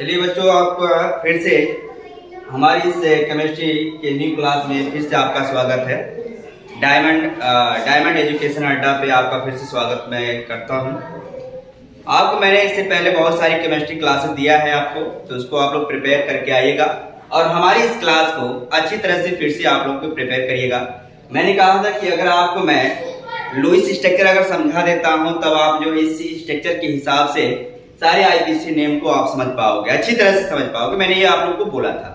चलिए बच्चों, आपका फिर से हमारी इस केमिस्ट्री के न्यू क्लास में फिर से आपका स्वागत है। डायमंड एजुकेशन अड्डा पे आपका फिर से स्वागत मैं करता हूँ। आपको मैंने इससे पहले बहुत सारी केमिस्ट्री क्लासेस दिया है आपको, तो उसको आप लोग प्रिपेयर करके आइएगा और हमारी इस क्लास को अच्छी तरह से फिर से आप लोग को प्रिपेयर करिएगा। मैंने कहा था कि अगर आपको मैं लुईस स्ट्रक्चर अगर समझा देता हूँ तब आप जो इस स्ट्रक्चर के हिसाब से सारे आईपीसी नेम को आप समझ पाओगे, अच्छी तरह से समझ पाओगे। मैंने ये आप लोग को बोला था।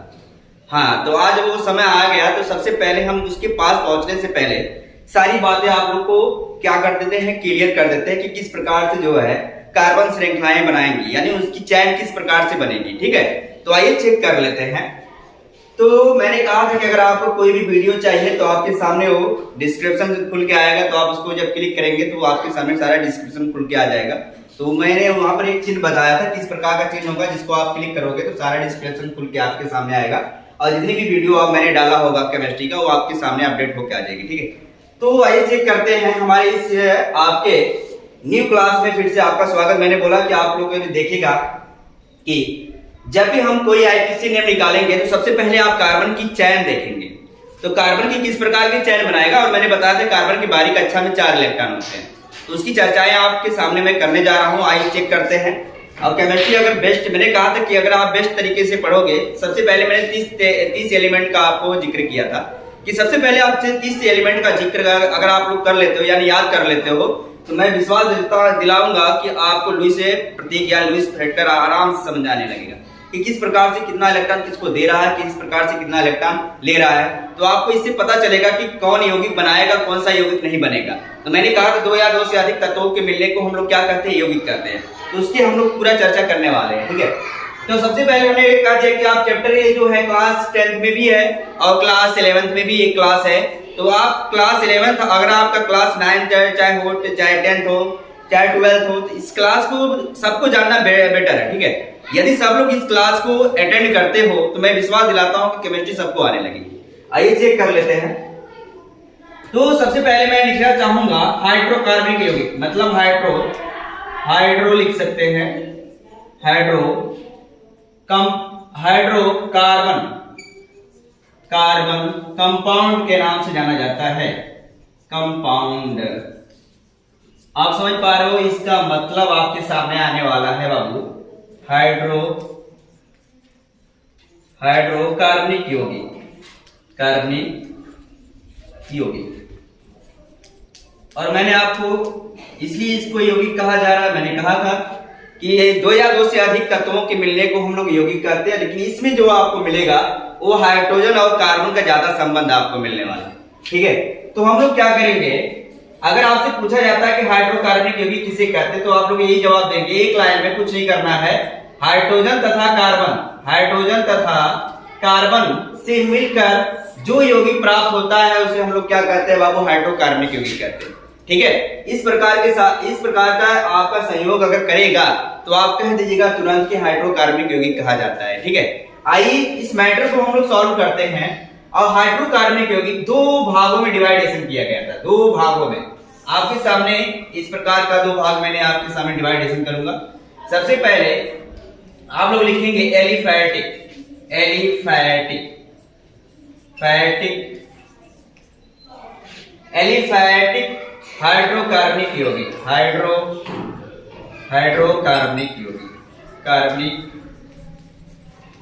हाँ, तो आज वो समय आ गया, तो सबसे पहले हम उसके पास पहुंचने से पहले सारी बातें आप लोग को क्या कर देते हैं, क्लियर कर देते हैं कि किस प्रकार से जो है कार्बन श्रृंखलाएं बनाएंगी, यानी उसकी चैन किस प्रकार से बनेगी। ठीक है, तो आइए चेक कर लेते हैं। तो मैंने कहा था कि अगर आपको कोई भी वीडियो चाहिए तो आपके सामने वो डिस्क्रिप्शन खुल के आएगा, तो आप उसको जब क्लिक करेंगे तो आपके सामने सारा डिस्क्रिप्शन खुल के आ जाएगा। तो मैंने वहां पर एक चिन्ह बताया था किस प्रकार का चिन्ह होगा, जिसको आप क्लिक करोगे तो सारा डिस्क्रिप्शन खुल के आपके सामने आएगा और जितनी भी वीडियो आप मैंने डाला होगा केमिस्ट्री का वो आपके सामने अपडेट होकर आ जाएगी। ठीक है, तो आइए चेक करते हैं हमारे इस आपके न्यू क्लास में फिर से आपका स्वागत। मैंने बोला कि आप लोगों ने देखेगा कि जब भी हम कोई आईपीसी नेम निकालेंगे तो सबसे पहले आप कार्बन की चैन देखेंगे। तो कार्बन की किस प्रकार की चैन बनाएगा, और मैंने बताया था कार्बन की बारीक कक्षा में 4 इलेक्ट्रॉन होते हैं, तो उसकी चर्चाएं आपके सामने मैं करने जा रहा हूं। आइए चेक करते हैं। अब केमिस्ट्री अगर बेस्ट, मैंने कहा था कि अगर आप बेस्ट तरीके से पढ़ोगे, सबसे पहले मैंने 30 एलिमेंट का आपको जिक्र किया था कि सबसे पहले आप 30 एलिमेंट का जिक्र अगर आप लोग कर लेते हो यानी याद कर लेते हो तो मैं विश्वास दिलाऊंगा कि आपको लुईस प्रतीक या लुईस फैक्टर आराम से समझ आने लगेगा कि किस प्रकार से कितना इलेक्ट्रॉन किसको दे रहा है, किस प्रकार से कितना इलेक्ट्रॉन ले रहा है। तो आपको इससे पता चलेगा कि कौन यौगिक बनाएगा, कौन सा यौगिक नहीं बनेगा। तो मैंने कहा था 2 या 2 से अधिक तत्वों के मिलने को हम लोग क्या करते हैं, यौगिक करते हैं। तो उसकी हम लोग पूरा चर्चा करने वाले हैं। ठीक है, तो सबसे पहले हमने एक कहा कि आप चैप्टर ये जो है क्लास 10th में भी है और क्लास 11th में भी एक क्लास है। तो आप क्लास 11th, अगर आपका क्लास 9 चाहे हो, चाहे 10th हो, चाहे 12th हो, तो इस क्लास को सबको जानना बेटर है। ठीक है, यदि सब लोग इस क्लास को अटेंड करते हो तो मैं विश्वास दिलाता हूं कि केमिस्ट्री सबको आने लगेगी। आइए चेक कर लेते हैं। तो सबसे पहले मैं लिखना चाहूंगा हाइड्रोकार्बनिक यौगिक, मतलब हाइड्रो लिख सकते हैं, कार्बन कंपाउंड के नाम से जाना जाता है, कंपाउंड। आप समझ पा रहे हो, इसका मतलब आपके सामने आने वाला है बाबू हाइड्रोकार्बनिक यौगिक। और मैंने आपको इसलिए इसको यौगिक कहा जा रहा है, मैंने कहा था कि 2 या 2 से अधिक तत्वों के मिलने को हम लोग यौगिक कहते हैं, लेकिन इसमें जो आपको मिलेगा वो हाइड्रोजन और कार्बन का ज्यादा संबंध आपको मिलने वाला। ठीक है, तो हम लोग क्या करेंगे, अगर आपसे पूछा जाता है कि हाइड्रोकार्बनिक यौगिक किसे कहते हैं तो आप लोग यही जवाब देंगे, एक लाइन में, कुछ नहीं करना है। हाइड्रोजन तथा कार्बन से मिलकर जो यौगिक प्राप्त होता है उसे हम लोग क्या कहते हैं बाबू, हाइड्रोकार्बनिक यौगिक कहते हैं। ठीक है, इस प्रकार का आपका संयोग अगर करेगा तो आप कह दीजिएगा तुरंत कि हाइड्रोकार्बनिक यौगिक कहा जाता है। ठीक है, आइए इस मैटर को हम लोग सॉल्व करते हैं। और हाइड्रोकार्बनिक यौगिक 2 भागों में डिवाइडेशन किया गया था, 2 भागों में। आपके सामने इस प्रकार का 2 भाग मैंने आपके सामने डिवाइडेशन करूंगा। सबसे पहले आप लोग लिखेंगे एलिफैटिक हाइड्रोकार्बनिक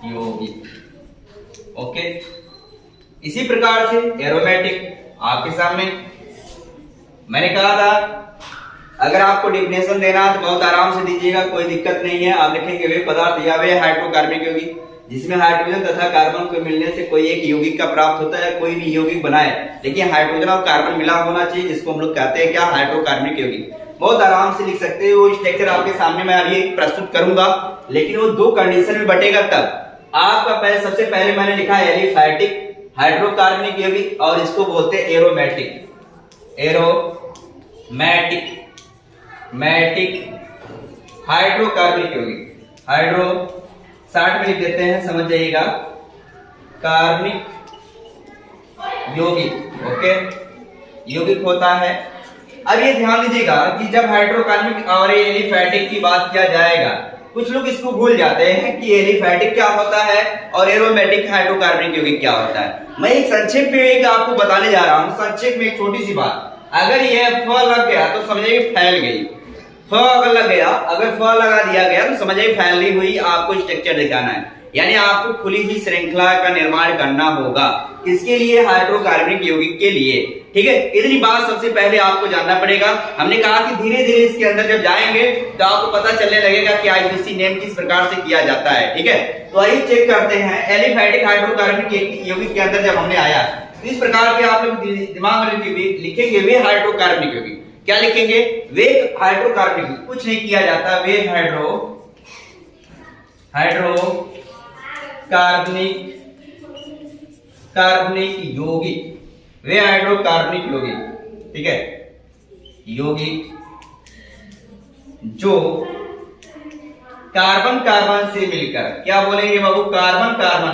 यौगिक। ओके, इसी प्रकार से एरोमेटिक आपके सामने। मैंने कहा था अगर आपको डिफिनेशन देना है तो बहुत आराम से दीजिएगा, कोई दिक्कत नहीं है। आप लिखेंगे वे पदार्थ या वे हाइड्रोकार्बनिक यौगिक जिसमें हाइड्रोजन तथा कार्बन को मिलने से कोई एक यौगिक का प्राप्त होता है। कोई भी यौगिक बनाए लेकिन हाइड्रोजन और कार्बन मिला होना चाहिए, जिसको हम लोग कहते हैं क्या, हाइड्रोकार्बनिक यौगिक। बहुत आराम से लिख सकते हो। स्ट्रक्चर आपके सामने मैं अभी प्रस्तुत करूंगा, लेकिन वो 2 कंडीशन में बटेगा तब। आपका सबसे पहले मैंने लिखा है एलिफैटिक हाइड्रोकार्बनिक यौगिक, और इसको बोलते हैं एरोमेटिक हाइड्रोकार्बनिक यौगिक। हाइड्रो 60 में लिख देते हैं, समझ जाइएगा, कार्बनिक यौगिक। ओके, यौगिक होता है। अब ये ध्यान दीजिएगा कि जब हाइड्रोकार्बनिक और एलिफैटिक की बात किया जाएगा कुछ लोग इसको भूल जाते हैं कि एलिफैटिक क्या होता है और एरोमेटिक हाइड्रोकार्बनिक यौगिक क्या होता है। मैं एक संक्षेप में एक आपको बताने जा रहा हूं, संक्षेप में एक छोटी सी बात। अगर ये फ लग गया तो समझिए फैल गई, फ अगर लग गया, अगर फ लगा दिया गया तो समझिए फैलनी हुई। आपको स्ट्रक्चर दिखाना है, यानी आपको खुली हुई श्रृंखला का निर्माण करना होगा। किसके लिए? हाइड्रोकार्बनिक यौगिक के लिए। ठीक है, इतनी बात सबसे पहले आपको जानना पड़ेगा। हमने कहा कि धीरे धीरे इसके अंदर जब जाएंगे तो आपको पता चलने लगेगा कि आईयूसी नेम किस प्रकार से किया जाता है। ठीक है, तो आइए चेक करते हैं। एलिफैटिक हाइड्रोकार्बनिक यौगिक के अंदर जब हमने आया तो इस प्रकार के आप लोग दिमाग में लिखेंगे वे हाइड्रोकार्बनिक यौगिक। क्या लिखेंगे? वे हाइड्रोकार्बनिक। कुछ नहीं किया जाता, वे कार्बनिक यौगिक, वे हाइड्रोकार्बनिक यौगिक। ठीक है, यौगिक जो कार्बन कार्बन से मिलकर, क्या बोलेंगे बाबू? कार्बन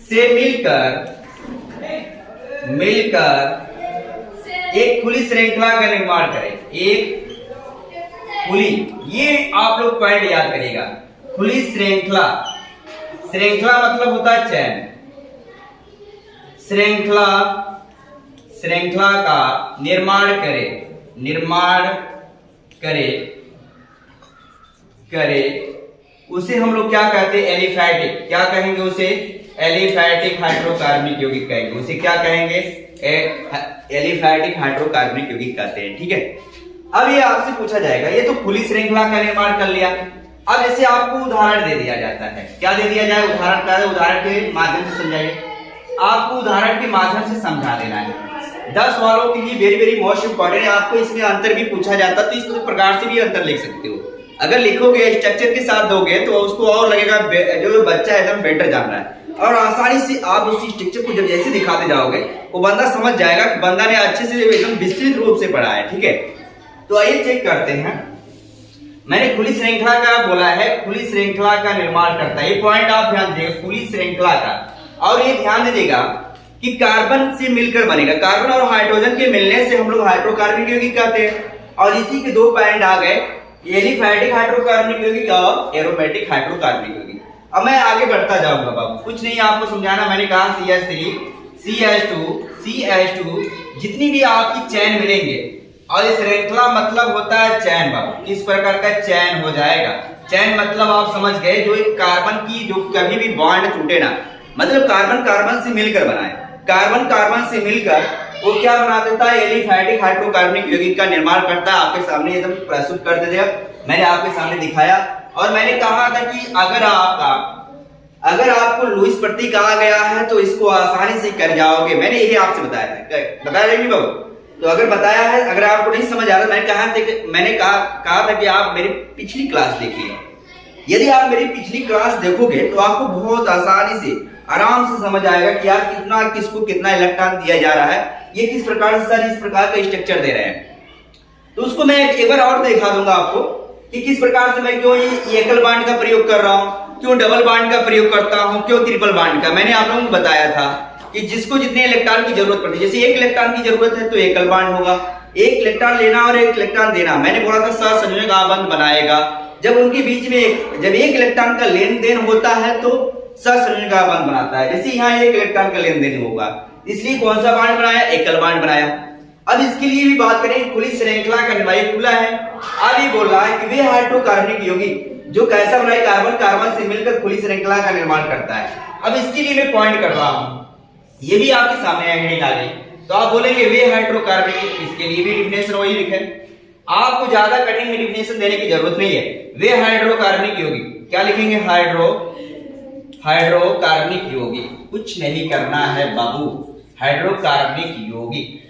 से मिलकर एक खुली श्रृंखला का निर्माण करें। एक खुली, ये आप लोग पॉइंट याद करिएगा। खुली श्रृंखला, श्रृंखला मतलब होता है चैन। श्रृंखला का निर्माण करे उसे हम लोग क्या कहते हैं? एलिफैटिक। क्या कहेंगे उसे? एलिफैटिक हाइड्रोकार्बनिक यौगिक कहेंगे। उसे क्या कहेंगे? एलिफैटिक हाइड्रोकार्बनिक यौगिक कहते हैं। ठीक है, अब ये आपसे पूछा जाएगा, ये तो खुली श्रृंखला का निर्माण कर लिया, अब इसे आपको उदाहरण दे दिया जाता है। क्या दे दिया जाए? उदाहरण का, उदाहरण के माध्यम से समझाइए। आपको उदाहरण के माध्यम से समझा देना है। 10 वालों के लिए वेरी वेरी मोस्ट इंपॉर्टेंट है। आपको इसमें अंतर भी पूछा जाता तो इस प्रकार से भी अंतर लिख सकते हो। अगर लिखोगे स्ट्रक्चर के साथ दोगे तो उसको और लगेगा जो बच्चा एकदम बेटर जान रहा है, और आसानी से आप उसी स्ट्रक्चर को जब जैसे दिखाते जाओगे वो बंदा समझ जाएगा कि बंदा ने अच्छे से एकदम विस्तृत रूप से पढ़ा है। ठीक है, तो आइए चेक करते हैं। मैंने खुली श्रृंखला का बोला है, खुली श्रृंखला का निर्माण करता है। ये पॉइंट आप ध्यान दीजिएगा, खुली श्रृंखला का। और ये ध्यान दीजिएगा कि कार्बन से मिलकर बनेगा। कार्बन और हाइड्रोजन के मिलने से हम लोग हाइड्रोकार्बनिक यौगिक कहते हैं। और इसी के 2 पॉइंट आ गए, एलिफैटिक हाइड्रोकार्बनिक यौगिक और एरोमेटिक हाइड्रोकार्बनिक यौगिक। अब मैं आगे बढ़ता जाऊंगा बाबू, कुछ नहीं आपको समझाना। मैंने कहा CH3, CH2 जितनी भी आपकी चैन मिलेंगे, और ये श्रृंखला मतलब होता है चैन बाबू। किस प्रकार का चैन हो जाएगा? चैन मतलब आप समझ गए, जो एक कार्बन की जो कभी भी बॉन्ड टूटे ना, मतलब कार्बन कार्बन से मिलकर बनाए। कार्बन कार्बन से मिलकर वो क्या बना देता है? एलिफैटिक हाइड्रोकार्बनिक यौगिक का निर्माण करता है। आपके सामने एकदम प्रस्तुत कर दिया, मैंने आपके सामने दिखाया। और मैंने कहा था कि अगर आपको लुईस प्रतीक आ गया है तो इसको आसानी से कर जाओगे। मैंने यही आपसे बताया था, बताया नहीं बाबू? तो अगर बताया है, अगर आपको नहीं समझ आ रहा, मैंने कहा था कि आप मेरी पिछली क्लास देखिए। यदि आप मेरी पिछली क्लास देखोगे तो आपको बहुत आसानी से, आराम से समझ आएगा कि यार किसको कितना इलेक्ट्रॉन दिया जा रहा है, ये किस प्रकार से सर इस प्रकार का स्ट्रक्चर दे रहे हैं। तो उसको मैं एक बार और दिखा दूंगा आपको कि किस प्रकार से मैं क्यों ये एकल बांड का प्रयोग कर रहा हूँ, क्यों डबल बांड का प्रयोग करता हूँ, क्यों ट्रिपल बांड का। मैंने आप लोगों को बताया था कि जिसको जितने इलेक्ट्रॉन की जरूरत पड़ती है, जैसे 1 इलेक्ट्रॉन की जरूरत है तो एकल बांड होगा, 1 इलेक्ट्रॉन लेना और 1 इलेक्ट्रॉन देना। मैंने बोला था सहसंयोजक आबंध बनाएगा। जब उनके बीच में जब 1 इलेक्ट्रॉन का लेन देन होता है तो सहसंयोजक आबंध बनाता है। जैसे यहाँ 1 इलेक्ट्रॉन का लेन देन होगा, इसलिए कौन सा बांड बनाया? एकल बांड बनाया। अब इसके लिए भी बात करें, खुली श्रृंखला का निर्माण खुला है। अब ये बोल रहा है कि वे हाइड्रोकार्बनिक यौगिक जो कैसा बनाए? कार्बन कार्बन से मिलकर खुली श्रृंखला का निर्माण करता है। अब इसके लिए मैं पॉइंट कर रहा हूं, ये भी आपके सामने हेडिंग आ गई, तो आप बोलेंगे वे हाइड्रोकार्बनिक। इसके लिए भी डिफिनेशन वही लिखे, आपको ज्यादा कठिन में डिफिनेशन देने की जरूरत नहीं है। वे हाइड्रोकार्बनिक यौगिक, क्या लिखेंगे? हाइड्रोकार्बनिक यौगिक, कुछ नहीं करना है बाबू। हाइड्रोकार्बनिक यौगिक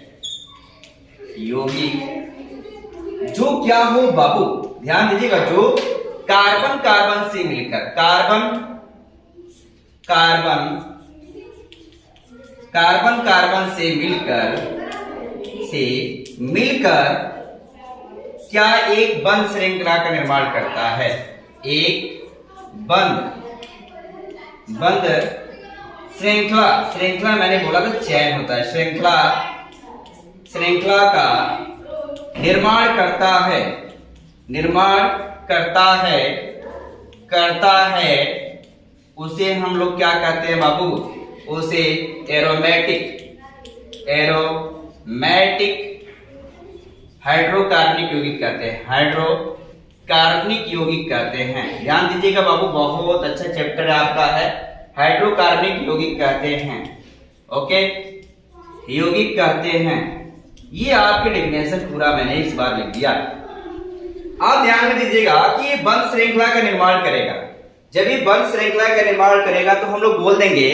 जो क्या हो बाबू, ध्यान दीजिएगा, जो कार्बन कार्बन से मिलकर, कार्बन कार्बन से मिलकर क्या एक बंद श्रृंखला का निर्माण करता है। एक बंद श्रृंखला मैंने बोला था चैन होता है। श्रृंखला का निर्माण करता है उसे हम लोग क्या कहते हैं बाबू? उसे एरोमेटिक हाइड्रोकार्बनिक यौगिक कहते हैं। हाइड्रोकार्बनिक यौगिक कहते हैं। ध्यान दीजिएगा बाबू, बहुत अच्छा चैप्टर आपका है। हाइड्रोकार्बनिक यौगिक कहते हैं। ओके, यौगिक कहते हैं। ये आपके डेफिनेशन पूरा मैंने इस बार लिख दिया। आप ध्यान में दीजिएगा कि ये बंद श्रृंखला का निर्माण करेगा। जब ये बंद श्रृंखला का निर्माण करेगा तो हम लोग बोल देंगे,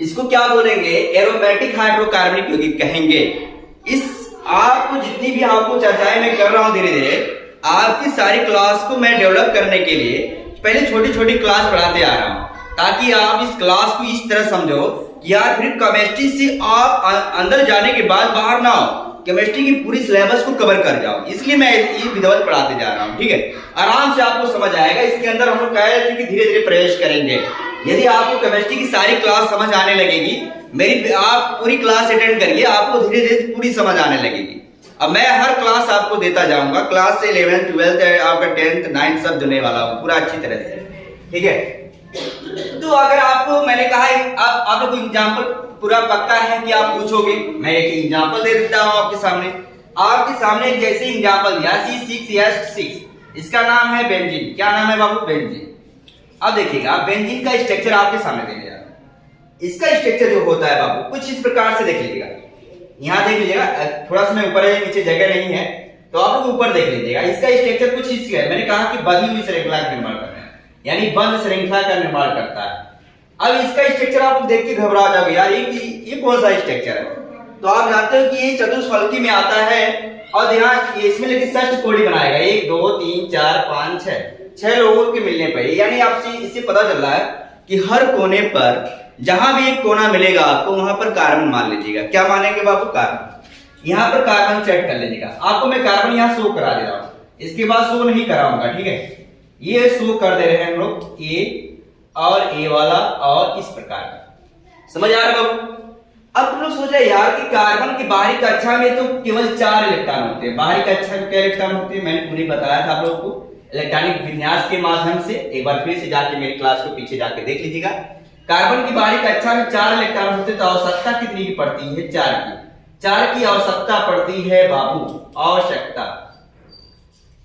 इसको क्या बोलेंगे? एरोमेटिक हाइड्रोकार्बनिक यौगिक कहेंगे। इस आपको जितनी भी आपको चर्चाएं मैं कर रहा हूं, धीरे धीरे आपकी सारी क्लास को मैं डेवलप करने के लिए पहले छोटी छोटी क्लास पढ़ाते आ रहा हूं, ताकि आप इस क्लास को इस तरह समझो कि यार फिर केमिस्ट्री से आप अंदर जाने के बाद बाहर ना हो, केमिस्ट्री की पूरी सिलेबस को कवर कर जाओ। इसलिए मैं ये विधिवत पढ़ाते जा रहा हूँ। ठीक है, आराम से आपको समझ आएगा। इसके अंदर हम लोग कह रहे थे कि धीरे धीरे प्रवेश करेंगे। यदि आपको केमिस्ट्री की सारी क्लास समझ आने लगेगी, मेरी आप पूरी क्लास अटेंड करिए, आपको धीरे धीरे पूरी समझ आने लगेगी। अब मैं हर क्लास आपको देता जाऊंगा, क्लास से 11th 12th आपका 10th 9th सब देने वाला हूँ पूरा अच्छी तरह से। ठीक है, तो अगर आपको मैंने कहा आप लोग को एग्जाम्पल पूरा पक्का है कि आप पूछोगे, मैं एक एग्जाम्पल दे देता हूं आपके सामने जैसे एग्जाम्पल दिया C6H6, इसका नाम है बेंजीन। क्या नाम है बाबू? बेंजीन। अब देखिएगा बेंजीन का स्ट्रक्चर आपके सामने दे दिया। इसका स्ट्रक्चर जो होता है बाबू कुछ इस प्रकार से देख लीजिएगा। यहाँ देख लीजिएगा, थोड़ा सा मैं ऊपर है, नीचे जगह नहीं है तो आप लोग ऊपर देख लीजिएगा। इसका स्ट्रक्चर कुछ इसका है। मैंने कहा कि बंधी हुई श्रृंखला का निर्माण करना है, यानी बंद श्रृंखला का निर्माण करता है। अब इसका स्ट्रक्चर आप देख के घबरा जाओगे, यार ये कौन सा स्ट्रक्चर है? तो आप जानते हो कि ये चतुष्फलकी में आता है और यहाँ इसमें लेकिन षष्ठ कोटि बनाएगा। 1 2 3 4 5 6 लोगों के मिलने पर, यानी आपसे इससे पता चल रहा है कि हर कोने पर जहां भी एक कोना मिलेगा आपको वहां पर कार्बन मान लीजिएगा। क्या मानेंगे बाबू? कार्बन। यहाँ पर कार्बन सेट कर लीजिएगा। आपको मैं कार्बन यहाँ शो करा दे रहा हूँ, इसके बाद शो नहीं कराऊंगा। ठीक है, ये शो कर दे रहे हैं हम लोग, ए और ए वाला और इस प्रकार। समझ आ रहा है बाबू? अब तुम लोग सोच रहे यार कि कार्बन की बाहरी कक्षा में तो केवल 4 इलेक्ट्रॉन होते हैं। बाहरी कक्षा में क्या इलेक्ट्रॉन होते हैं? मैंने पूरी बताया था आप लोगों को इलेक्ट्रॉनिक विन्यास के माध्यम से। एक बार फिर से जाके मेरी क्लास को पीछे जाके देख लीजिएगा। कार्बन की बाहरी कक्षा में 4 इलेक्ट्रॉन होते हैं, तो आवश्यकता कितनी की पड़ती है? 4 की आवश्यकता पड़ती है बाबू।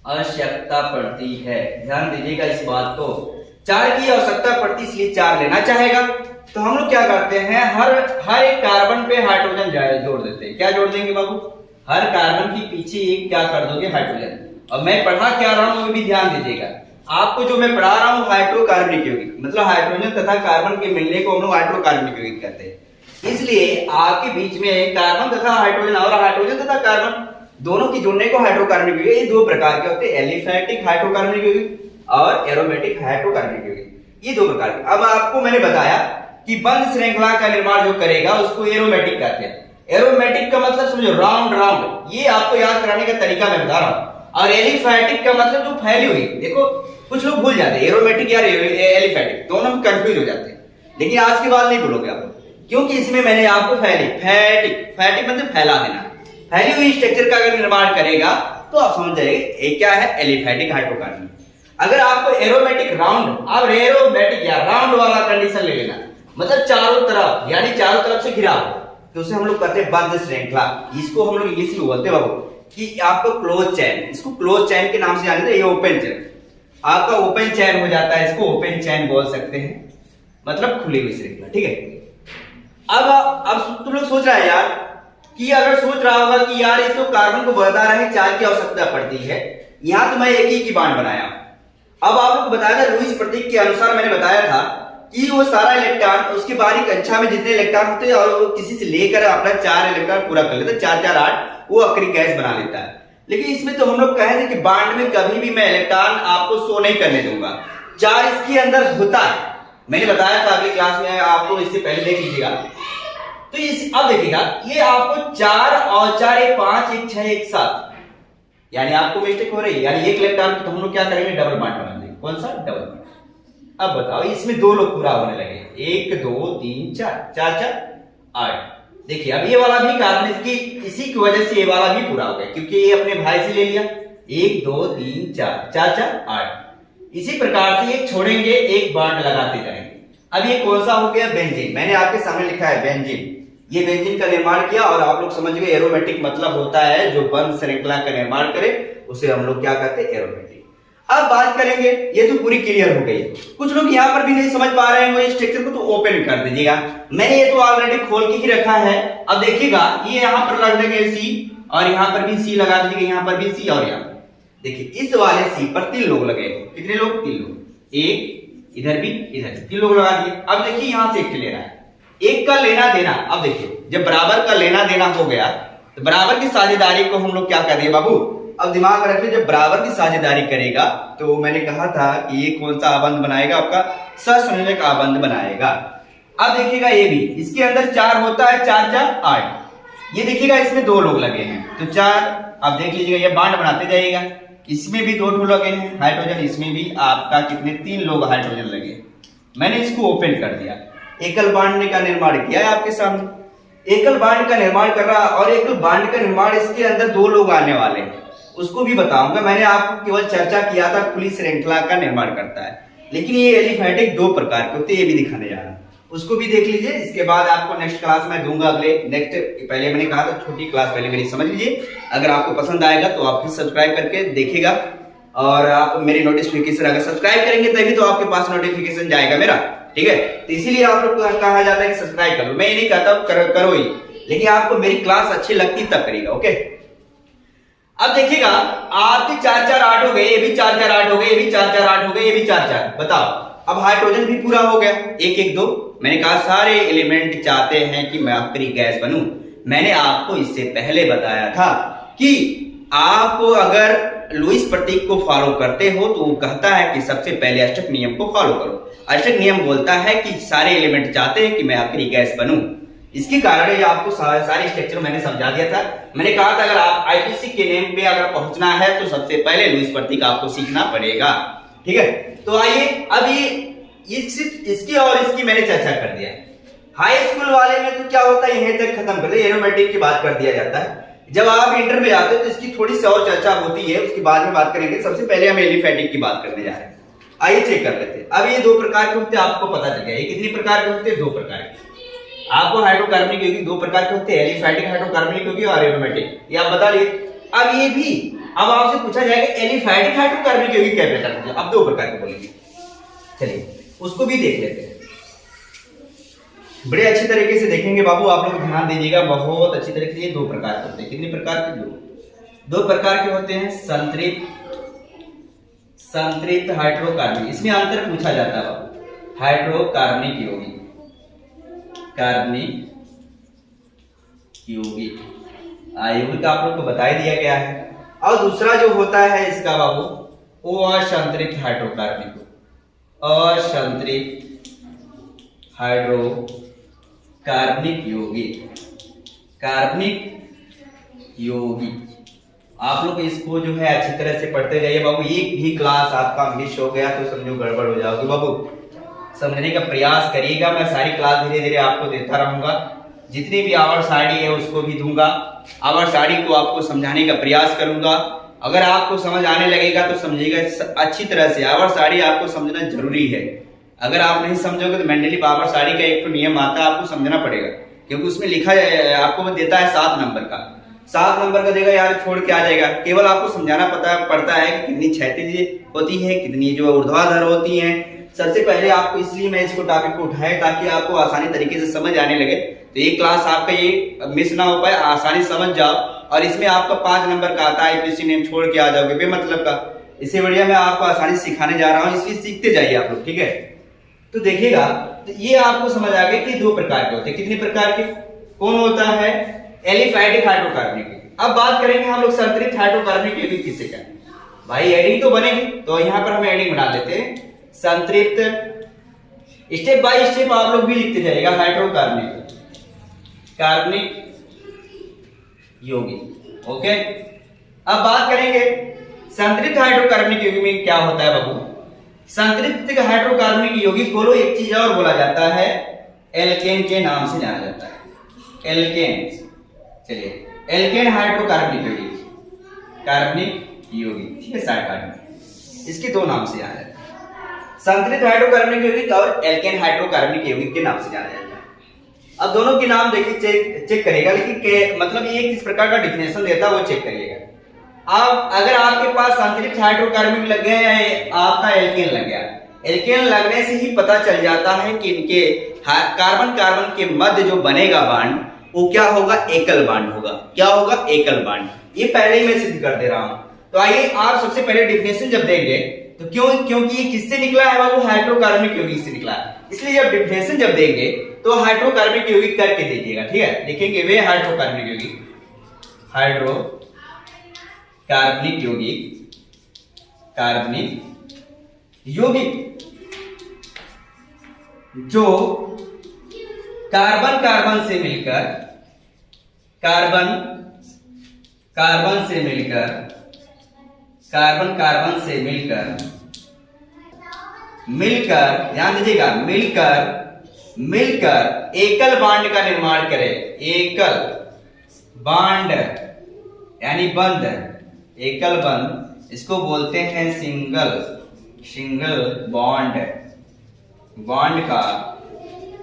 आवश्यकता पड़ती है, ध्यान दीजिएगा इस बात को। 4 की आवश्यकता पड़ती, इसलिए 4 लेना चाहेगा। तो हम लोग क्या करते हैं, हर एक कार्बन पे हाइड्रोजन जोड़ देते हैं। क्या जोड़ देंगे बाबू? हर कार्बन के पीछे एक क्या कर दोगे? हाइड्रोजन। और मैं पढ़ा क्या रहा हूं वो भी ध्यान दीजिएगा। आपको जो मैं पढ़ा रहा हूं हाइड्रोकार्बनिक यौगिक, मतलब हाइड्रोजन तथा कार्बन के मिलने को हम लोग हाइड्रोकार्बनिक यौगिक कहते हैं। इसलिए आपके बीच में कार्बन तथा हाइड्रोजन और हाइड्रोजन तथा कार्बन दोनों की जुड़ने को हाइड्रोकार्बनिक यौगिक, ये 2 प्रकार के होते हैं, एलिफैटिक हाइड्रोकार्बनिक यौगिक और एरोमेटिक हाइड्रोकार्बनिक यौगिक, ये 2 प्रकार के। अब आपको मैंने बताया कि बंद श्रृंखला का निर्माण जो करेगा उसको एरोमेटिक कहते हैं। एरोमेटिक का मतलब समझो राउंड, ये आपको याद कराने का तरीका मैं बता रहा हूं। और एलिफैटिक का मतलब जो फैली हुई, देखो कुछ लोग भूल जाते हैं एरोमेटिक या एलिफैटिक, दोनों में कंफ्यूज हो जाते हैं। लेकिन आज के बाद नहीं भूलोगे आप, क्योंकि इसमें मैंने आपको फैटिक मतलब फैला देना, फैली हुई स्ट्रक्चर का अगर निर्माण करेगा तो आप समझ जाइए क्या है एलिफैटिक हाइड्रोकार्बन। अगर आपको एरोमेटिक राउंड, अब एरोमेटिक या राउंड वाला कंडीशन ले लेना, मतलब चारों तरफ, यानी चारों तरफ से घिरा, तो उसे हम लोग कहते हैं बंद श्रृंखला। इसको हम लोग इंग्लिश में बोलते हैं बाबू कि आपको क्लोज चैन, इसको क्लोज चैन के नाम से जानते हैं। ये ओपन चैन, आपका ओपन चैन हो जाता है, इसको ओपन चैन बोल सकते हैं, मतलब खुली हुई श्रृंखला। ठीक है, अब तुम लोग सोच रहा है यार कि अगर सोच रहा होगा कि यार इसको कार्बन को बता रहे हैं 4 की आवश्यकता पड़ती है, यहां तो मैं एक ही की बांड बनाया। अब आप लोग को बताया था लुईस प्रतीक के अनुसार, मैंने बताया था कि वो सारा इलेक्ट्रॉन उसकी बाहरी कक्षा में जितने इलेक्ट्रॉन होते हैं और वो किसी से लेकर अपना 4 इलेक्ट्रॉन पूरा कर लेता है, 4 4 8 वो अक्रिय गैस बना लेता है। लेकिन इसमें तो हम लोग कहे थे कि बांड में कभी भी मैं इलेक्ट्रॉन आपको शो नहीं करने दूंगा, 4 इसके अंदर होता है। मैंने बताया था अगली क्लास में, आपको इससे पहले देख लीजिएगा। तो इस अब देखिएगा ये आपको 4 और 4 एक 5 एक 6 एक 7, यानी आपको मिस्टेक हो रही है, यानी एक इलेक्ट्रॉन तो हम लोग क्या करेंगे डबल बॉन्ड बना देंगे। कौन सा? Double bond. अब बताओ इसमें 2 लोग पूरा होने लगे, 1 2 3 4 4 4 8, देखिए अब ये वाला भी कार्बन इसकी इसी की वजह से ये वाला भी पूरा हो गया, क्योंकि ये अपने भाई से ले लिया। 1 2 3 4 4 4 8। इसी प्रकार से ये छोड़ेंगे, एक बॉन्ड लगाते जाएंगे। अब ये कौन सा हो गया? बेंजीन। मैंने आपके सामने लिखा है बेंजीन। ये बेंजीन का निर्माण किया और आप लोग समझ गए एरोमेटिक मतलब होता है जो बंध श्रृंखला का निर्माण करे, उसे हम लोग क्या कहते हैं? एरोमेटिक। अब बात करेंगे, ये तो पूरी क्लियर हो गई। कुछ लोग यहाँ पर भी नहीं समझ पा रहे हैं, वो स्ट्रक्चर को तो ओपन कर दीजिएगा। मैंने ये तो ऑलरेडी खोल के ही रखा है। अब देखिएगा ये यहाँ पर लग देंगे सी, और यहाँ पर भी सी लगा दीजिएगा, यहाँ पर भी सी, और यहाँ देखिए इस वाले सी पर 3 लोग लगे। कितने लोग? 3 लोग। एक इधर भी, इधर भी 3 लोग लगा दिए। अब देखिए यहाँ से 1 लेना है, 1 का लेना देना। अब देखिए जब बराबर का लेना देना हो गया तो बराबर की साझेदारी को हम लोग क्या कर दिए बाबू? अब दिमाग रखिए, जब बराबर की साझेदारी करेगा तो मैंने कहा था कि ये कौन सा आबंध बनाएगा? आपका ससंयोजक आबंध बनाएगा। अब देखिएगा ये भी, इसके अंदर 4 होता है, 4 4 8। ये देखिएगा इसमें 2 लोग लगे हैं तो 4। अब देख लीजिएगा ये बांड बनाते जाइएगा। इसमें भी 2 लगे हैं हाइड्रोजन, इसमें भी आपका कितने? 3 लोग हाइड्रोजन लगे। मैंने इसको ओपन कर दिया, एकल बांड का निर्माण किया है आपके सामने। एकल बांड का निर्माण कर रहा, और एकल बांड का निर्माण इसके अंदर 2 लोग आने वाले हैं, उसको भी बताऊंगा। मैंने आपको केवल चर्चा किया था खुली श्रृंखला का निर्माण करता है, लेकिन ये एलिफैटिक 2 प्रकार के होते हैं, ये भी दिखाने जा रहा हूं, उसको भी देख लीजिए। इसके बाद आपको नेक्स्ट क्लास में दूंगा, अगले नेक्स्ट। पहले मैंने कहा था छोटी क्लास पहले मेरी समझ लीजिए। अगर आपको पसंद आएगा तो आप भी सब्सक्राइब करके देखिएगा, और आप मेरी नोटिफिकेशन अगर सब्सक्राइब करेंगे तभी तो आपके पास नोटिफिकेशन जाएगा मेरा, ठीक है? तो इसीलिए आप लोग को कहा जाता है कि सब्सक्राइब कर लो। मैं ये नहीं कहता करो ही, लेकिन आपको मेरी क्लास अच्छी लगती तब करिएगा, ओके? अब देखिएगा आपके 4 4 8 हो गए, ये भी 4 4 8 हो गए, ये भी 4 4 8 हो गए, ये भी 4 4। बताओ अब हाइड्रोजन भी पूरा हो गया, 1 1 2। मैंने कहा सारे एलिमेंट चाहते हैं कि मैं आखिरी गैस बनूं। मैंने आपको इससे पहले बताया था कि आप अगर लुईस प्रतीक को फॉलो करते हो तो वो कहता है कि सबसे पहले अष्टक नियम को फॉलो करो। अष्टक नियम बोलता है कि सारे एलिमेंट चाहते हैं कि मैं आखिरी गैस बनूं। इसके कारण ये आपको सारे स्ट्रक्चर मैंने समझा दिया था। मैंने कहा था अगर आप आईपीसी के नेम पे अगर पहुंचना है तो सबसे पहले लुईस प्रतीक आपको सीखना पड़ेगा, ठीक है? तो आइए अब ये इसकी और इसकी मैंने चर्चा कर दिया। हाई स्कूल वाले में तो क्या होता है, यहीं तक खत्म कर दे, एरोमेटिक की बात कर दिया जाता है। जब आप इंटर में आते हो तो इसकी थोड़ी सी और चर्चा होती है, उसके बाद में बात करेंगे। सबसे पहले हम एलिफैटिक की बात करने जा रहे हैं। आइए चेक कर लेते हैं। अब ये 2 प्रकार के होते हैं, आपको पता चल गया। ये कितने प्रकार के होते हैं? 2 प्रकार के। आपको हाइड्रोकार्बनिक यौगिक 2 प्रकार के होते हैं, एलिफैटिक हाइड्रोकार्बनिक यौगिक और एरोमेटिक, ये आप बता लिए। अब ये भी अब आपसे पूछा जाएगा एलिफैटिक हाइड्रोकार्बनिक यौगिक क्या प्रकार के? अब 2 प्रकार के बोलेंगे, चलिए उसको भी देख लेते हैं। बड़े अच्छी तरीके से देखेंगे बाबू, आप लोग ध्यान दीजिएगा बहुत अच्छी तरीके से। ये 2 प्रकार के होते हैं। कितने प्रकार के? 2 प्रकार के होते हैं, संतृप्त हाइड्रोकार्बनिक। इसमें अंतर पूछा जाता है बाबू, हाइड्रोकार्बनिक यौगिक, कार्बनिक यौगिक यौगिक आप लोग को बता ही दिया गया है। और दूसरा जो होता है इसका बाबू, वो असंतृप्त हाइड्रोकार्बनिक, असंतृप्त हाइड्रोकार्बनिक यौगिक, कार्बनिक यौगिक। आप लोग इसको जो है अच्छी तरह से पढ़ते जाइए बाबू। एक भी क्लास आपका मिस हो गया तो समझो गड़बड़ हो जाओगे बाबू। समझने का प्रयास करिएगा। मैं सारी क्लास धीरे धीरे आपको देता रहूंगा, जितनी भी आवर साड़ी है उसको भी दूंगा। आवर साड़ी को आपको समझाने का प्रयास करूंगा। अगर आपको समझ आने लगेगा तो समझिएगा अच्छी तरह से। आवर साड़ी आपको समझना जरूरी है। अगर आप नहीं समझोगे तो मेंडलीव आवर साड़ी का एक तो नियम आता है, आपको समझना पड़ेगा, क्योंकि उसमें लिखा है, आपको देता है 7 नंबर का। 7 नंबर का देगा यार, छोड़ के आ जाएगा। केवल आपको समझाना पड़ता है कि कितनी क्षैतिज होती है, कितनी जो ऊर्ध्वाधर होती है। सबसे पहले आपको, इसलिए मैं इसको टॉपिक को उठाया ताकि आपको आसानी तरीके से समझ आने लगे। तो ये क्लास आपका ये मिस ना हो पाए, आसानी समझ जाओ। और इसमें आपका 5 नंबर का आता है, आईपीसी नेम छोड़ के आ जाओगे बेमतलब का। इससे बढ़िया मैं आपको आसानी से सिखाने जा रहा हूँ, इसलिए सीखते जाइए आप लोग, ठीक है? तो देखिएगा, तो ये आपको समझ आ गया कि 2 प्रकार के होते हैं। कितने प्रकार के? कौन होता है? Aliphatic hydrocarbonic. अब बात करेंगे हम लोग संतृप्त हाइड्रोकार्बनिक यौगिक किसे कहते हैं। भाई एडिंग तो बनेगी, तो यहाँ पर हम एडिंग बना लेते हैं। संतृप्त, स्टेप बाय स्टेप आप लोग भी लिखते जाइएगा। हाइड्रोकार्बनिक, कार्बनिक यौगिक, ओके। अब बात करेंगे संतृप्त हाइड्रोकार्बनिक यौगिक में क्या होता है बाबू। संतृप्त हाइड्रोकार्बनिक यौगिक बोलो, एक चीज और बोला जाता है, एल्केन के नाम से जाना जाता है। एल्केन। चलिए, एल्केन हाइड्रोकार्बनिक यौगिक, कार्बनिक यौगिक, ठीक है, साइड कार्बनिक, इसके दो नाम से जाना जाता है, संतुलित हाइड्रोकार्बनिक यौगिक और एल्केन हाइड्रोकार्बनिक यौगिक के नाम से जाना जाता है। अब दोनों के नाम देखिए, चेक करेगा, लेकिन मतलब ये किस प्रकार का डिफिनेशन देता है वो चेक करिएगा। आप अगर आपके पास संतुलित हाइड्रोकार्बनिक लग गया या आपका एल्केन लग गया, एल्केन लगने से ही पता चल जाता है कि इनके कार्बन कार्बन के मध्य जो बनेगा बांड वो क्या होगा, एकल बांड होगा। क्या होगा, एकल बांड। ये पहले ही मैं सिद्ध कर दे रहा हूं। तो आइए, आप सबसे पहले डिफिनेशन जब देंगे तो क्योंकि ये किससे निकला है बाबू, हाइड्रोकार्बनिक यौगिक से निकला है, इसलिए जब डिफिनेशन जब देंगे तो हाइड्रोकार्बनिक यौगिक करके दीजिएगा, ठीक है। लिखेंगे वे हाइड्रोकार्बनिक यौगिक, हाइड्रोकार्बनिक यौगिक, कार्बनिक यौगिक जो कार्बन कार्बन से मिलकर, कार्बन कार्बन से मिलकर, कार्बन कार्बन से मिलकर, ध्यान दीजिएगा, मिलकर एकल बांड का निर्माण करे। एकल बांड यानी बंध, एकल बंध, इसको बोलते हैं सिंगल बॉन्ड का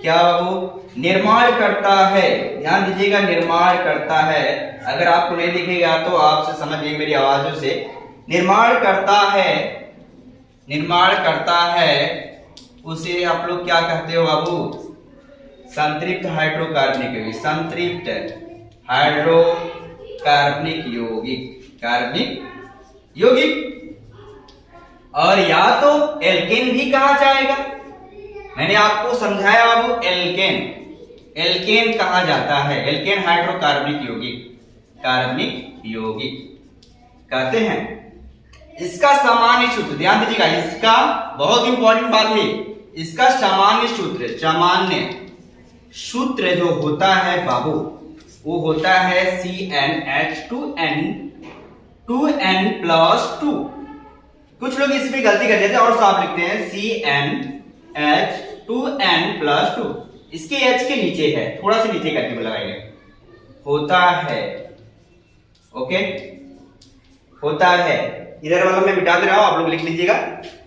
क्या वो निर्माण करता है। ध्यान दीजिएगा, निर्माण करता है। अगर आपको नहीं दिखेगा तो आपसे समझ लीजिए मेरी आवाजों से, निर्माण करता है उसे आप लोग क्या कहते हो बाबू, संतृप्त हाइड्रोकार्बनिक यौगिक, संतृप्त हाइड्रोकार्बनिक यौगिक, कार्बनिक यौगिक। और या तो एल्केन भी कहा जाएगा, मैंने आपको समझाया बाबू, एल्केन कहा जाता है, एल्केन हाइड्रोकार्बनिक यौगिक, कार्बनिक यौगिक कहते हैं। इसका सामान्य सूत्र, ध्यान दीजिएगा, इसका बहुत इंपॉर्टेंट बात है, इसका सामान्य सूत्र जो होता है बाबू वो होता है CnH2n+2। कुछ लोग इसमें गलती कर देते हैं और साफ लिखते हैं CnH2n+2। इसके H के नीचे है, थोड़ा सा नीचे करके लगाएंगे, होता है, ओके, होता है। इधर वाला मैं मिटा दे रहा हूं, आप लोग लिख लीजिएगा।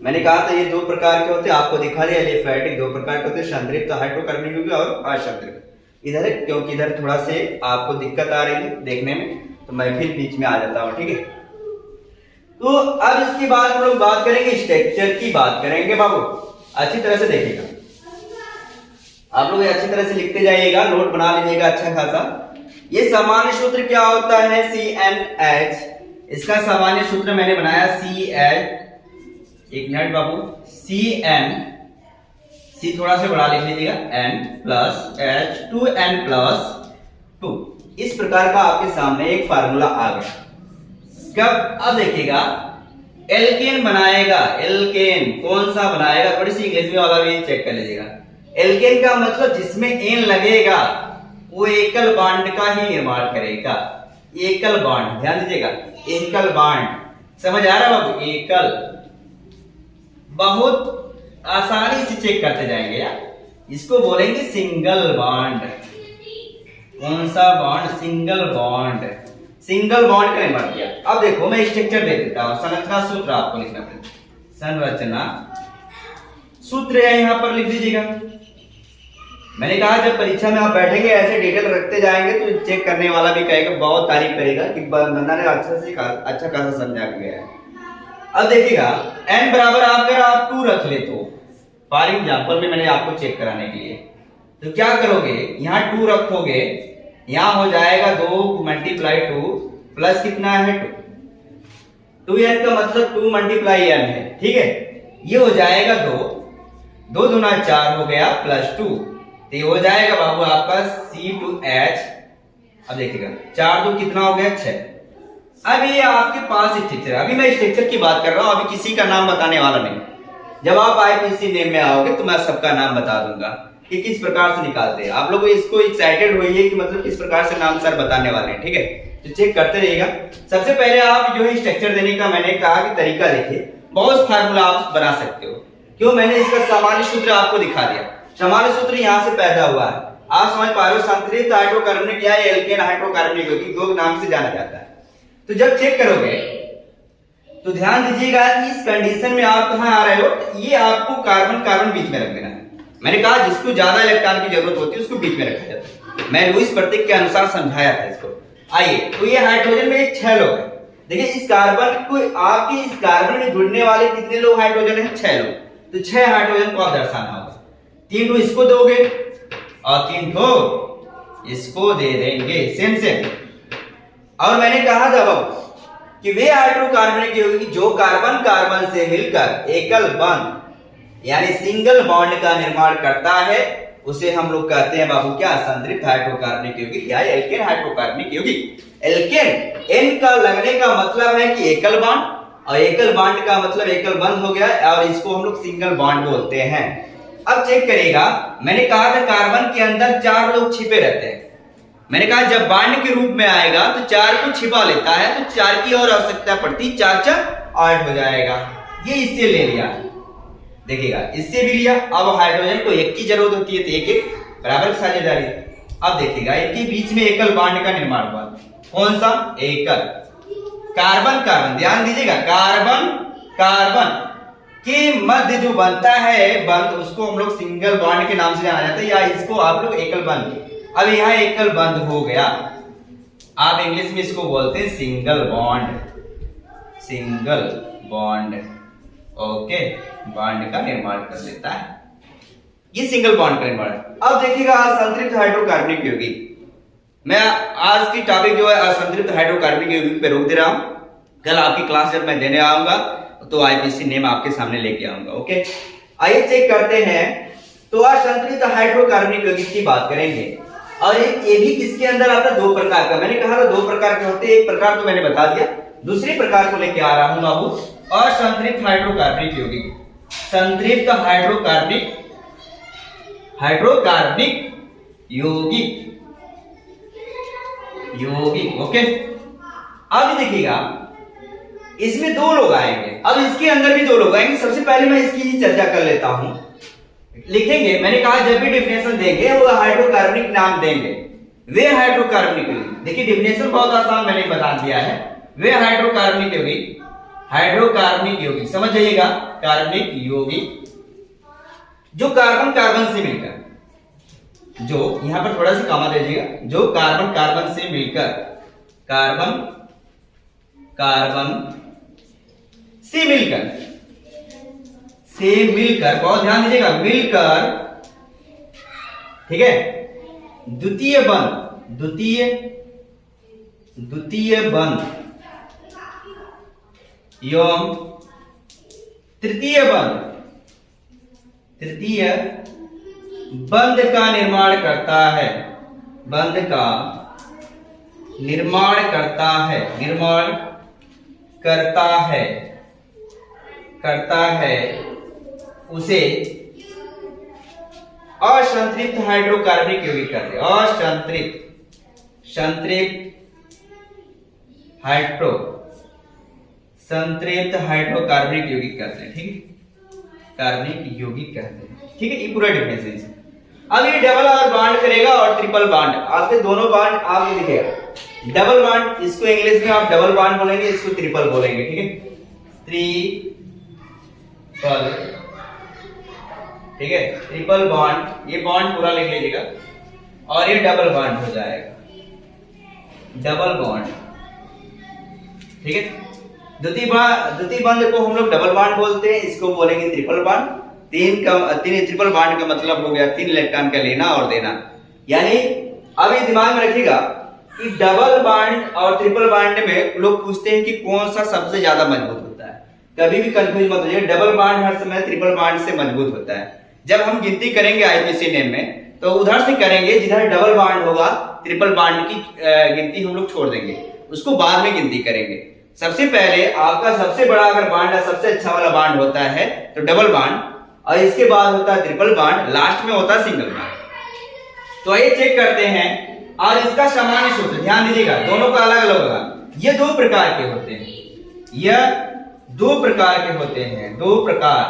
मैंने कहा था ये दो प्रकार के होते हैं, आपको दिखा दिया, एलिफैटिक दो प्रकार के होते हैं, संतृप्त हाइड्रोकार्बनिक यौगिक और असंतृप्त। इधर क्योंकि इधर थोड़ा से आपको दिक्कत आ रही है देखने में, तो मैं फिर बीच में आ जाता हूं, ठीक है। तो अब इसके बाद हम लोग बात करेंगे स्ट्रक्चर की, बात करेंगे बाबू, अच्छी तरह से देखिएगा, आप लोग अच्छी तरह से लिखते जाइएगा, नोट बना लीजिएगा अच्छा खासा। ये सामान्य सूत्र क्या होता है, CnH, इसका सामान्य सूत्र मैंने बनाया एक मिनट बाबू, C थोड़ा से बड़ा लिख लीजिएगा, N+H2n+2। इस प्रकार का आपके सामने एक फार्मूला आ गया। कब, अब देखिएगा, एल्केन बनाएगा, एल्केन कौन सा बनाएगा, थोड़ी सी इंग्लिश में वाला भी चेक कर लीजिएगा। एल्केन का मतलब जिसमें एन लगेगा वो एकल बांड का ही निर्माण करेगा, एकल बांड, ध्यान दीजिएगा, एकल बांड, समझ आ रहा बाबू, एकल, बहुत आसानी से चेक करते जाएंगे यार। इसको बोलेंगे सिंगल बांड। कौन सा bond, single bond, single bond का निर्माण किया। अब देखो मैं स्ट्रक्चर दे देता हूं, संरचना सूत्र आपको लिखना पड़ेगा, संरचना सूत्र है, यहां पर लिख दीजिएगा। मैंने कहा जब परीक्षा में आप बैठेंगे ऐसे डिटेल रखते जाएंगे तो चेक करने वाला भी कहेगा, बहुत तारीफ करेगा कि बंदा ने अच्छा खासा समझा गया है। अब देखिएगा, n बराबर अगर आप 2 रख ले तो, फॉर एग्जांपल में मैंने आपको चेक कराने के लिए, तो क्या करोगे, यहाँ 2 रखोगे, यहाँ हो जाएगा 2 × 2 प्लस कितना है 2, 2n का मतलब 2 × n है, ठीक है। ये हो जाएगा 2 दूना 4 हो गया प्लस 2, तो ये हो जाएगा बाबू आपका C2H। अब देखिएगा 4 2 कितना हो गया 6। अब ये आपके पास स्ट्रक्चर, अभी मैं स्ट्रक्चर की बात कर रहा हूं, अभी किसी का नाम बताने वाला नहीं। जब आप IPC नेम में आओगे तो मैं सबका नाम बता दूंगा कि किस प्रकार से निकालते हैं। आप लोग इसको एक्साइटेड होइए कि मतलब किस प्रकार से नाम सर बताने वाले हैं, ठीक है, तो चेक करते रहिएगा। सबसे पहले आप जो है स्ट्रक्चर देने का मैंने कहा कि तरीका देखिए, बहुत फार्मूला आप बना सकते हो। क्यों, मैंने इसका सामान्य सूत्र आपको दिखा दिया। सामान्य सूत्र यहां से पैदा हुआ है, आप समझ पा रहे हो, संतृप्त हाइड्रोकार्बनिक या एल्केन हाइड्रोकार्बनिक यौगिक दो नाम से जाना जाता है। तो जब चेक करोगे तो ध्यान दीजिएगा कि इस कंडीशन में आप कहां आ रहे हो, तो ये आपको कार्बन कार्बन बीच में रख देना है। मैंने कहा जिसको ज्यादा इलेक्ट्रॉन की जरूरत होती है उसको बीच में रखा जाता है। मैं लुईस प्रतीक के अनुसार समझाया था इसको। आइए, तो ये हाइड्रोजन में 6 लोग हैं। देखिए इस कार्बन को, आपके इस कार्बन में जुड़ने वाले कितने लोग हाइड्रोजन हैं? 6 लोग। तो 6 हाइड्रोजन को आप दर्शाना होगा। 3 ठो इसको दोगे और 3 ठो इसको दे देंगे, सेम सेम। और मैंने कहा था कि वे हाइड्रोकार्बनिक यौगिक जो कार्बन कार्बन से मिलकर एकल बंध यानी सिंगल बॉन्ड का निर्माण करता है, उसे हम लोग कहते हैं बाबू क्या? संतृप्त हाइड्रोकार्बनिक यौगिक या एल्केन हाइड्रोकार्बनिक यौगिक। एल्केन एन का लगने का मतलब है कि एकल बॉन्ड, और एकल बॉन्ड का मतलब एकल बंध हो गया, और इसको हम लोग सिंगल बॉन्ड बोलते हैं। अब चेक करिएगा, मैंने कहा था कार्बन के अंदर 4 लोग छिपे रहते हैं। मैंने कहा जब बॉन्ड के रूप में आएगा तो 4 को छिपा लेता है, तो 4 की और आवश्यकता पड़ती, 4 4 8 हो जाएगा। ये इससे ले लिया, देखिएगा इससे भी लिया। अब हाइड्रोजन को 1 की जरूरत होती है, तो 1 1 बराबर साझेदारी। अब देखिएगा इनके बीच में एकल बॉन्ड का निर्माण हुआ। कौन सा? एकल। कार्बन कार्बन, ध्यान दीजिएगा, कार्बन कार्बन के मध्य जो बनता है बंध, उसको हम लोग सिंगल बॉन्ड के नाम से जाना जाता है, या इसको आप लोग एकल बंध। अब यहाँ एकल बंध हो गया, आप इंग्लिश में इसको बोलते हैं single bond. Single bond, okay, bond का निर्माण कर देता है, ये सिंगल बॉन्ड का निर्माण। अब देखिएगा असंतृप्त हाइड्रोकार्बनिक यौगिक। मैं आज की टॉपिक जो है असंतृप्त हाइड्रोकार्बनिक यौगिक पे रोक दे रहा हूं। कल आपकी क्लास जब मैं देने आऊंगा तो आईपीसी नेम आपके सामने लेके आऊंगा, ओके। आइए चेक करते हैं। तो असंतृप्त हाइड्रोकार्बनिक यौगिक की बात करेंगे, और ये भी किसके अंदर आता है? 2 प्रकार का। मैंने कहा था 2 प्रकार के होते हैं, एक प्रकार तो मैंने बता दिया, दूसरे प्रकार को लेके आ रहा हूं बाबू, असंतृप्त हाइड्रोकार्बनिक यौगिक। संतृप्त हाइड्रोकार्बनिक यौगिक यौगिक, ओके। अब देखिएगा इसमें 2 लोग आएंगे, अब इसके अंदर भी 2 लोग आएंगे। सबसे पहले मैं इसकी ही चर्चा कर लेता हूं। लिखेंगे, मैंने कहा जब भी डिफिनेशन देंगे वो हाइड्रोकार्बनिक नाम देंगे। वे हाइड्रोकार्बनिक यौगिक, देखिए डिफिनेशन बहुत आसान मैंने बता दिया है। वे हाइड्रोकार्बनिक यौगिक, हाइड्रोकार्बनिक यौगिक समझ जाइएगा, कार्बनिक यौगिक जो कार्बन कार्बन से मिलकर, जो यहां पर थोड़ा सा कामा दीजिएगा, जो कार्बन कार्बन से मिलकर, कार्बन कार्बन से मिलकर, बहुत ध्यान दीजिएगा, मिलकर, ठीक है, द्वितीय बंध एवं तृतीय बंध का निर्माण करता है, बंध का निर्माण करता है, उसे असंतृप्त हाइड्रोकार्बनिक यौगिक कहते हैं। संतृप्त हाइड्रोकार्बनिक यौगिक कहते हैं, ठीक है, कार्बनिक यौगिक कहते हैं, ठीक है। ये पूरा डिफरेंस। अब ये डबल और बॉन्ड करेगा और ट्रिपल बॉन्ड, आपके दोनों बॉन्ड आपको दिखेगा। डबल बॉन्ड, इसको इंग्लिश में आप डबल बॉन्ड बोलेंगे, इसको ट्रिपल बोलेंगे, ठीक है, ट्रिपल, ठीक है, ट्रिपल बॉन्ड। ये बॉन्ड पूरा लिख लीजिएगा, और ये डबल बॉन्ड हो जाएगा, डबल बॉन्ड, ठीक है। द्वितीय बंध को हम लोग डबल बॉन्ड बोलते हैं, इसको बोलेंगे ट्रिपल बॉन्ड। तीन ट्रिपल बॉन्ड का मतलब हो गया 3 इलेक्ट्रॉन का लेना और देना। यानी अब ये दिमाग में रखिएगा कि डबल बॉन्ड और ट्रिपल बॉन्ड में लोग पूछते हैं कि कौन सा सबसे ज्यादा मजबूत होता है। कभी भी कंफ्यूज मत होइए, डबल बॉन्ड हर समय ट्रिपल बॉन्ड से मजबूत होता है। जब हम गिनती करेंगे आईपीसी नेम में, तो उधर से करेंगे, जिधर डबल बॉन्ड होगा ट्रिपल बॉन्ड की गिनती हम लोग छोड़ देंगे, उसको बाद में गिनती करेंगे। सबसे पहले आपका सबसे बड़ा अगर बॉन्ड है, सबसे अच्छा वाला बॉन्ड होता है तो डबल बॉन्ड, और इसके बाद होता है ट्रिपल बॉन्ड, लास्ट में होता है सिंगल बॉन्ड। तो ये चेक करते हैं, और इसका सामान्य सूत्र ध्यान दीजिएगा, दोनों का अलग अलग होगा। ये 2 प्रकार के होते हैं, यह 2 प्रकार के होते हैं, 2 प्रकार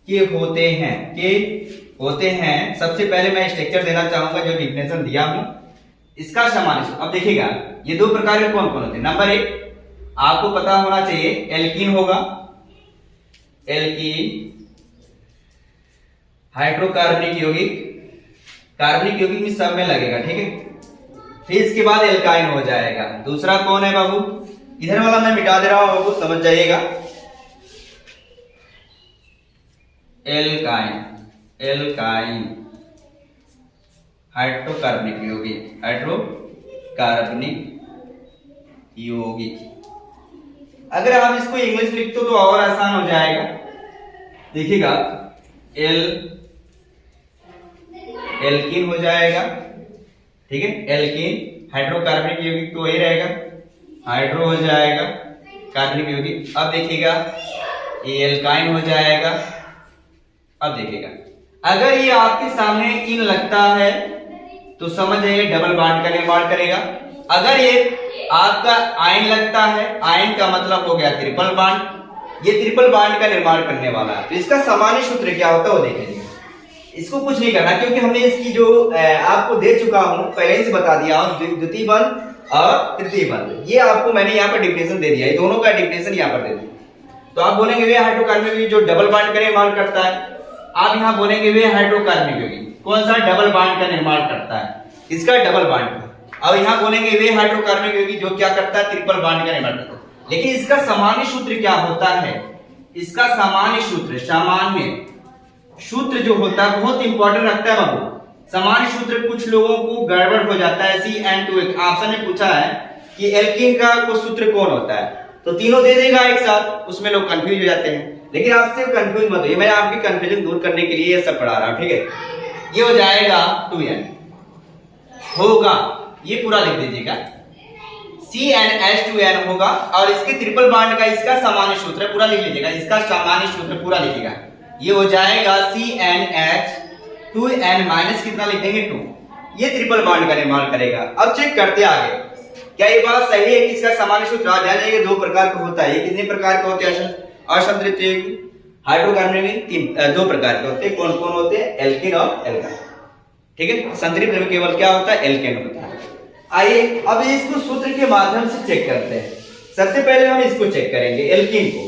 के होते हैं कि होते हैं, सबसे पहले मैं स्ट्रक्चर देना चाहूंगा जो डिफिनेशन दिया हूं इसका सामान्य सूत्र। अब देखिएगा ये दो प्रकार के कौन कौन होते हैं। नंबर एक आपको पता होना चाहिए एल्कीन होगा, एल्कीन, हाइड्रोकार्बनिक यौगिक, कार्बनिक यौगिक में सब में लगेगा, ठीक है। फिर इसके बाद एल्काइन हो जाएगा। दूसरा कौन है बाबू, इधर वाला मैं मिटा दे रहा हूं बाबू, समझ जाइएगा। एल्काइन, एल्काइन हाइड्रोकार्बनिक यौगिक, हाइड्रोकार्बनिक यौगिक। अगर आप इसको इंग्लिश लिखते हो तो और आसान हो जाएगा। देखिएगा एल्कीन हो जाएगा, ठीक है। एल्कीन हाइड्रोकार्बनिक यौगिक तो वही रहेगा, हाइड्रो हो जाएगा, कार्बनिक यौगिक। अब देखिएगा ये एल्काइन हो जाएगा। अब देखिएगा अगर ये आपके सामने इन लगता है तो समझ जाइए डबल बॉन्ड का निर्माण करेगा। अगर ये आपका आयन लगता है, आयन का मतलब हो गया ट्रिपल बॉन्ड, ये ट्रिपल बॉन्ड का निर्माण करने वाला है। तो इसका सामान्य सूत्र क्या होता है वो देखेंगे। इसको कुछ नहीं करना क्योंकि हमने इसकी जो आपको दे चुका हूं, पहले ही से बता दिया हूं, द्वितीय बंध और तृतीय बंध, ये आपको मैंने यहाँ पर डिफिनेशन दे दिया है, दोनों का डिफिनेशन यहाँ पर दे दिया। तो आप बोलेंगे वे हाइड्रोकार्बनिक जो डबल बॉन्ड का निर्माण करता है, आप यहाँ बोलेंगे वे हाइड्रोकार्बनिक यौगिक कौन सा डबल बॉन्ड का निर्माण करता है, इसका डबल बॉन्ड का। अब यहाँ बोलेंगे वे हाइड्रोकार्बनिक यौगिक जो क्या करता है, ट्रिपल बॉन्ड का निर्माण करता है। लेकिन इसका सामान्य सूत्र क्या होता है, इसका सामान्य सूत्र, सामान्य सूत्र जो होता है बहुत इंपॉर्टेंट रखता है बाबू। सामान्य सूत्र कुछ लोगों को गड़बड़ हो जाता है। CN2H ऑप्शन में पूछा है कि एल्कीन का कोई सूत्र कौन होता है, तो तीनों दे देगा एक साथ, उसमें लोग कंफ्यूज हो जाते हैं। लेकिन आपसे कंफ्यूज मत होइए, मैं आपकी कंफ्यूजन दूर करने के लिए ये सब पढ़ा रहा हूं, ठीक है। ये हो जाएगा 2N होगा, ये पूरा लिख दीजिएगा, CnH2n होगा। और इसके ट्रिपल बॉन्ड का इसका सामान्य सूत्र पूरा लिख लीजिएगा, इसका सामान्य सूत्र पूरा लिखिएगा। ये हो जाएगा CnH2n माइनस कितना लिख देंगे 2, ये ट्रिपल बॉन्ड का निर्माण करेगा। अब चेक करते आगे क्या ये बात सही है कि इसका सामान्य सूत्र आ जाएगा। दो प्रकार का होता है, कितने प्रकार के होते हैं असंतृप्त हाइड्रोकार्बनिक, दो प्रकार के होते हैं। कौन कौन होते हैं, एल्कीन और एल्काइन, ठीक है। संतृप्त में केवल क्या होता है, एल्केन होता है। आइए अब इसको सूत्र के माध्यम से चेक करते हैं। सबसे पहले हम इसको चेक करेंगे एल्कीन को।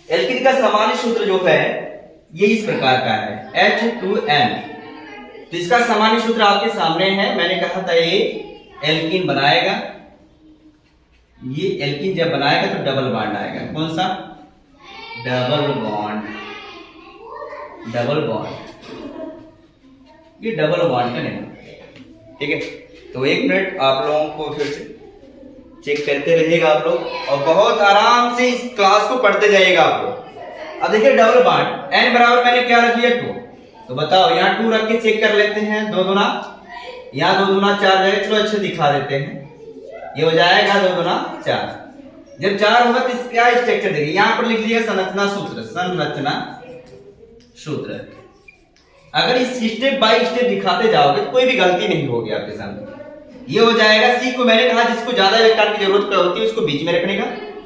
एल्कीन का सामान्य सूत्र जो है ये इस प्रकार का है H2n। तो इसका सामान्य सूत्र आपके सामने है, मैंने कहा था ये एल्कीन बनाएगा, ये एल्कीन जब बनाएगा तो डबल बॉन्ड आएगा। कौन सा, डबल बॉन्ड, डबल बॉन्ड, ये डबल बॉन्ड का निर्माण, ठीक है। तो एक मिनट आप लोगों को फिर से चेक करते रहिएगा आप लोग, और बहुत आराम से इस क्लास को पढ़ते जाइएगा आप लोग। अब देखिए डबल बॉन्ड n बराबर मैंने क्या रख दिया 2, तो बताओ यहाँ 2 रख के चेक कर लेते हैं। 2 दूना, यहाँ 2 दूना 4 जाएगा, चलो अच्छे दिखा देते हैं। ये हो जाएगा 2 दूना 4। जब 4 होगा तो क्या स्ट्रक्चर देखिए, यहाँ पर लिख लिया संरचना सूत्र, संरचना सूत्र। अगर इस स्टेप बाय स्टेप दिखाते जाओगे तो कोई भी गलती नहीं होगी आपके सामने। ये हो जाएगा C को मैंने कहा जिसको ज्यादा इलेक्ट्रॉन की जरूरत होती है उसको बीच में रखने का,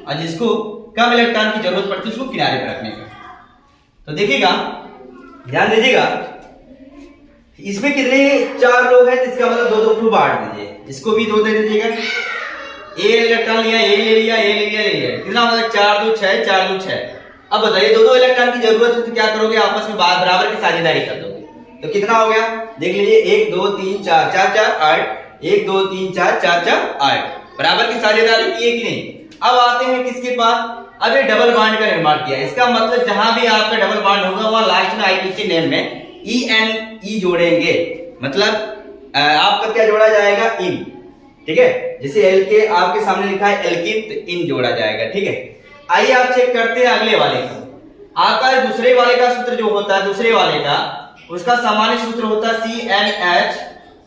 और जिसको कम इलेक्ट्रॉन की जरूरत पड़ती है उसको किनारे पर रखने का। तो देखिएगा, ध्यान दीजिएगा, इसमें कितने 4 लोग हैं, इसका मतलब 2-2 बांट दीजिए, इसको भी 2 दे दीजिएगा। ए इलेक्ट्रॉन लिया, ए ले लिया, ए ले लिया, ए ले लिया, कितना मतलब 4 2 6, 4 2 6। अब बताइए 2-2 इलेक्ट्रॉन की जरूरत है तो क्या करोगे, आपस में बराबर की साझेदारी कर दोगे। तो कितना हो गया, देख लीजिए 1 2 3 4 4 4 8, 1 2 3 4 4 4 8, बराबर की साझेदारी की है कि नहीं। अब आते हैं किसके पास, अब ये डबल बॉन्ड का निर्माण किया। इसका मतलब जहां भी आपका डबल बॉन्ड होगा वहां लास्ट में आईपीसी नेम में EN जोड़ेंगे, मतलब आपका क्या जोड़ा जाएगा, इन, ठीक है। जैसे एल के आपके सामने लिखा है एल्कीन, तो इन जोड़ा जाएगा, ठीक है। आइए आप चेक करते हैं अगले वाले का। आपका दूसरे वाले का सूत्र जो होता है, दूसरे वाले का उसका सामान्य सूत्र होता है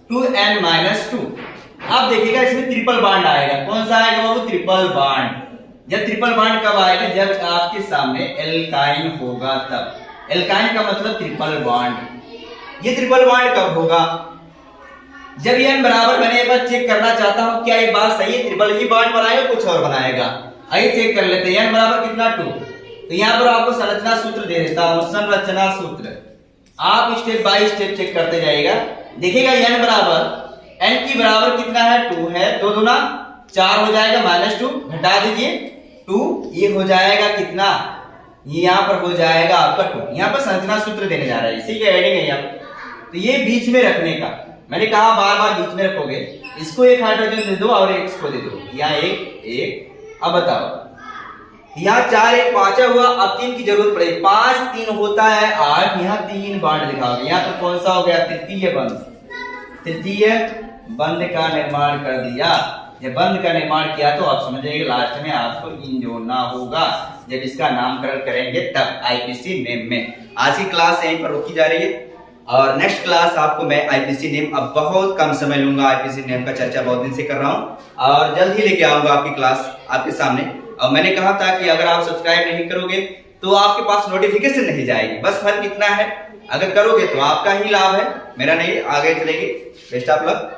CnH2n-2। अब देखिएगा इसमें ट्रिपल बॉन्ड आएगा। कौन सा आएगा वो, ट्रिपल बॉन्ड। जब ट्रिपल बॉन्ड कब आएगा, जब आपके सामने एल्काइन होगा तब। एल्काइन का मतलब ट्रिपल बॉन्ड। ये ट्रिपल बॉन्ड कब होगा, जब n बराबर, मैंने एक बार चेक करना चाहता हूं क्या ये बात सही है, ट्रिपल ही बॉन्ड बनाएगा कुछ और बनाएगा। आइए चेक कर लेते हैं, n बराबर कितना 2। तो यहाँ पर आपको संरचना सूत्र दे देता हूं, संरचना सूत्र, आप स्टेप बाय स्टेप चेक करते जाइएगा। देखिएगा n बराबर n की बराबर कितना है 2 है, 2 दूना 4 हो जाएगा, -2 घटा दीजिए 2, ये हो जाएगा कितना, ये यहाँ पर हो जाएगा आपका 2। यहाँ पर संरचना सूत्र देने जा रहा है, इसी का एडिंग है यहाँ पर। तो ये बीच में रखने का, मैंने कहा बार बार बीच में रखोगे, इसको एक हाइड्रोजन दे दो और एक इसको दे दो, यहाँ एक। अब बताओ यहाँ 4 एक 5 हुआ, अब 3 की जरूरत पड़ेगी, 5 3 होता है 8, यहाँ 3 बॉन्ड दिखाओगे, यहाँ तो कौन सा हो गया तृतीय बंध, तृतीय बंध का निर्माण कर दिया। जब बंध का निर्माण किया तो आप समझ जाइए लास्ट में आपको इन जोड़ना होगा, जब इसका नामकरण करेंगे तब आईपीसी नेम में। आज की क्लास यहीं पर रोकी जा रही है और नेक्स्ट क्लास आपको मैं आईपीसी नेम, अब बहुत कम समय लूंगा, आईपीसी नेम का चर्चा बहुत दिन से कर रहा हूं और जल्द ही लेके आऊंगा आपकी क्लास आपके सामने। और मैंने कहा था कि अगर आप सब्सक्राइब नहीं करोगे तो आपके पास नोटिफिकेशन नहीं जाएगी, बस फर्क इतना है, अगर करोगे तो आपका ही लाभ है, मेरा नहीं, आगे चलेगी। Best of luck.